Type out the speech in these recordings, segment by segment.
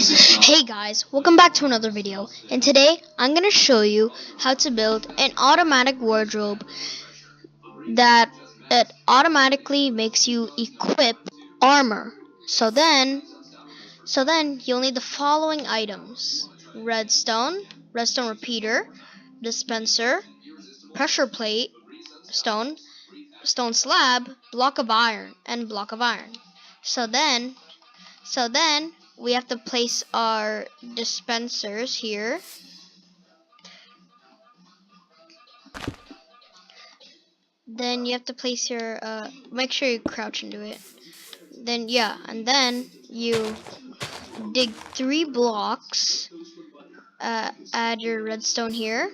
Hey guys, welcome back to another video, and today I'm going to show you how to build an automatic wardrobe that automatically makes you equip armor. So then you'll need the following items: redstone repeater, dispenser, pressure plate, stone slab, block of iron, and block of iron. So then we have to place our dispensers here. Then you have to place your make sure you crouch into it. Then and then you dig 3 blocks. Add your redstone here.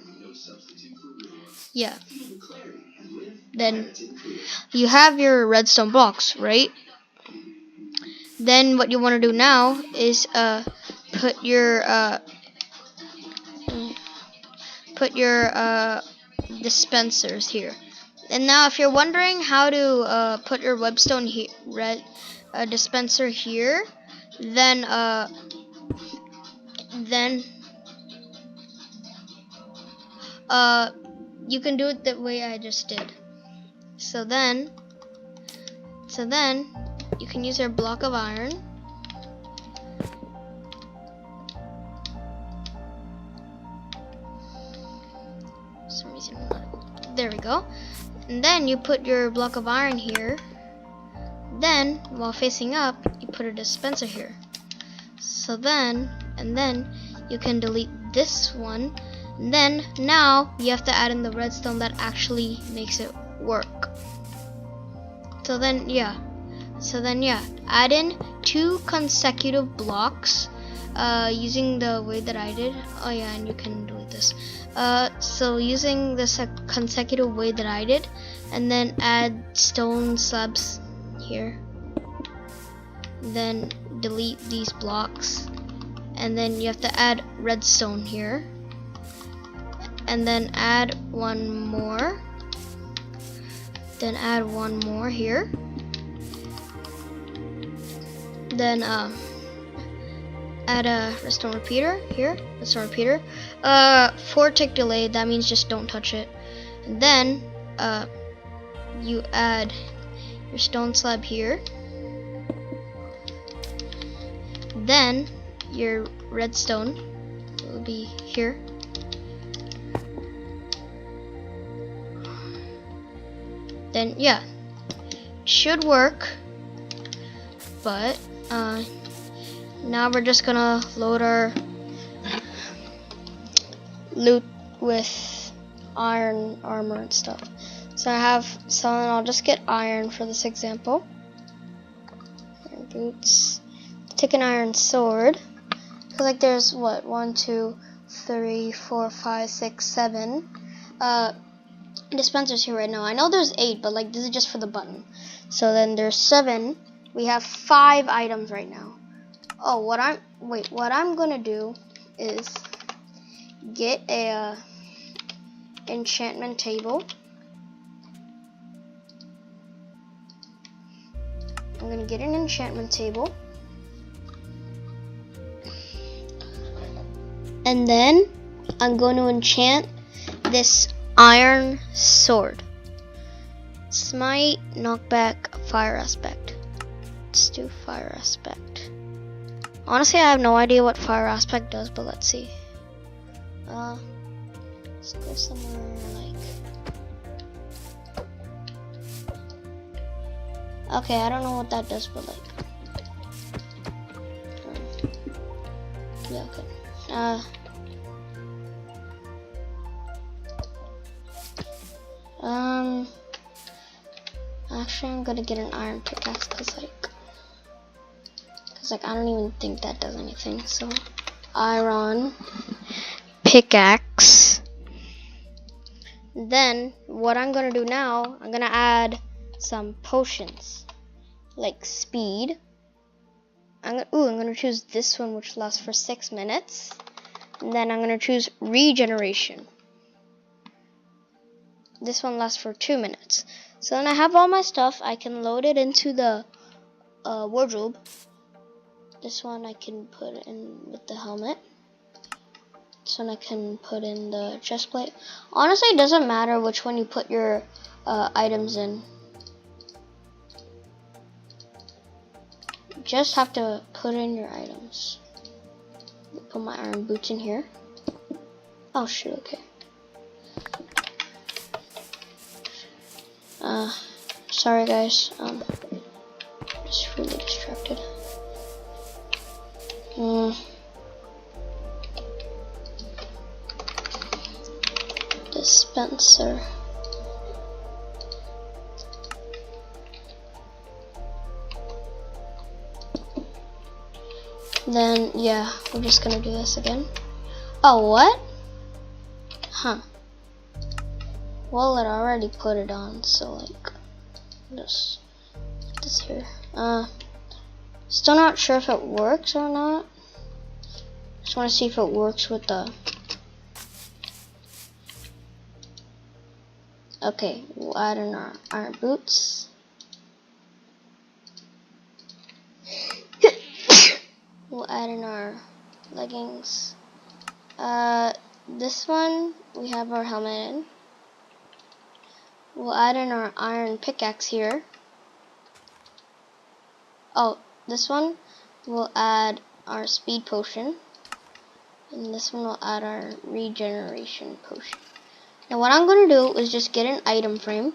Then you have your redstone blocks, right? Then what you want to do now is put your dispensers here. And now, if you're wondering how to put your webstone dispenser here, then you can do it the way I just did. So then you can use your block of iron. For some reason, there we go. And then you put your block of iron here. Then, while facing up, you put a dispenser here. So then you can delete this one. And then now you have to add in the redstone that actually makes it work. So then add in 2 consecutive blocks using the way that I did. Oh yeah, and you can delete this. So using this consecutive way that I did, and then add stone slabs here. Then delete these blocks, and then you have to add redstone here, and then add one more. Then add one more here. Then add a redstone repeater here. Redstone repeater. 4 tick delay. That means just don't touch it. And then you add your stone slab here. Then your redstone will be here. Then it should work. But now we're just gonna load our loot with iron armor and stuff. So I'll just get iron for this example. Iron boots. Take an iron sword. Cause like there's 1, 2, 3, 4, 5, 6, 7 dispensers here right now. I know there's 8, but like this is just for the button. So then there's 7. We have 5 items right now. Oh, what I'm gonna do is get a enchantment table. I'm gonna get an enchantment table, and then I'm going to enchant this iron sword. Smite, knockback, fire aspect. Let's do fire aspect. Honestly, I have no idea what fire aspect does, but let's see. Let's go somewhere okay, I don't know what that does, but okay. Actually, I'm gonna get an iron pickaxe because I don't even think that does anything. So iron pickaxe. Then what I'm gonna do now, I'm gonna add some potions like speed. I'm gonna choose this one, which lasts for 6 minutes. And then I'm gonna choose regeneration. This one lasts for 2 minutes. So then I have all my stuff. I can load it into the wardrobe. This one I can put in with the helmet. This one I can put in the chest plate. Honestly, it doesn't matter which one you put your items in. You just have to put in your items. Put my iron boots in here. Oh shoot, okay. Sorry guys, just really distracted. Dispenser. Then yeah, we're just gonna do this again. Oh, what? Huh. Well, it already put it on, so like, just put this here. Still not sure if it works or not. Just want to see if it works with the. Okay, we'll add in our iron boots. We'll add in our leggings. This one we have our helmet in. We'll add in our iron pickaxe here. Oh, this one we'll add our speed potion. And this one will add our regeneration potion. Now what I'm going to do is just get an item frame.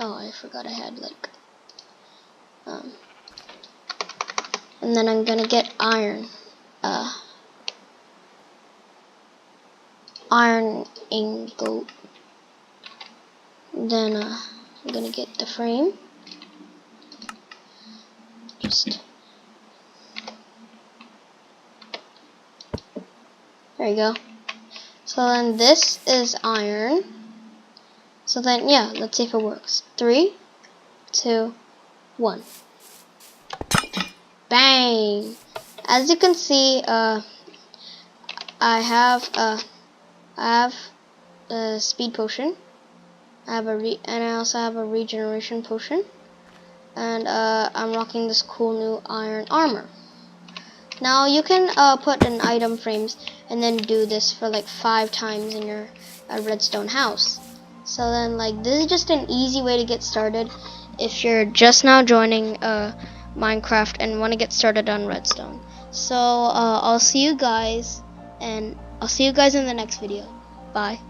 Oh, I forgot I had like and then I'm gonna get iron iron ingot. Then I'm gonna get the frame. Just there you go. So then this is iron. So then yeah, let's see if it works. 3, 2, 1. Bang! As you can see, I have a speed potion. And I also have a regeneration potion. And I'm rocking this cool new iron armor. Now you can put in item frames and then do this for like 5 times in your redstone house. So then like this is just an easy way to get started if you're just now joining Minecraft and want to get started on redstone. So I'll see you guys in the next video. Bye.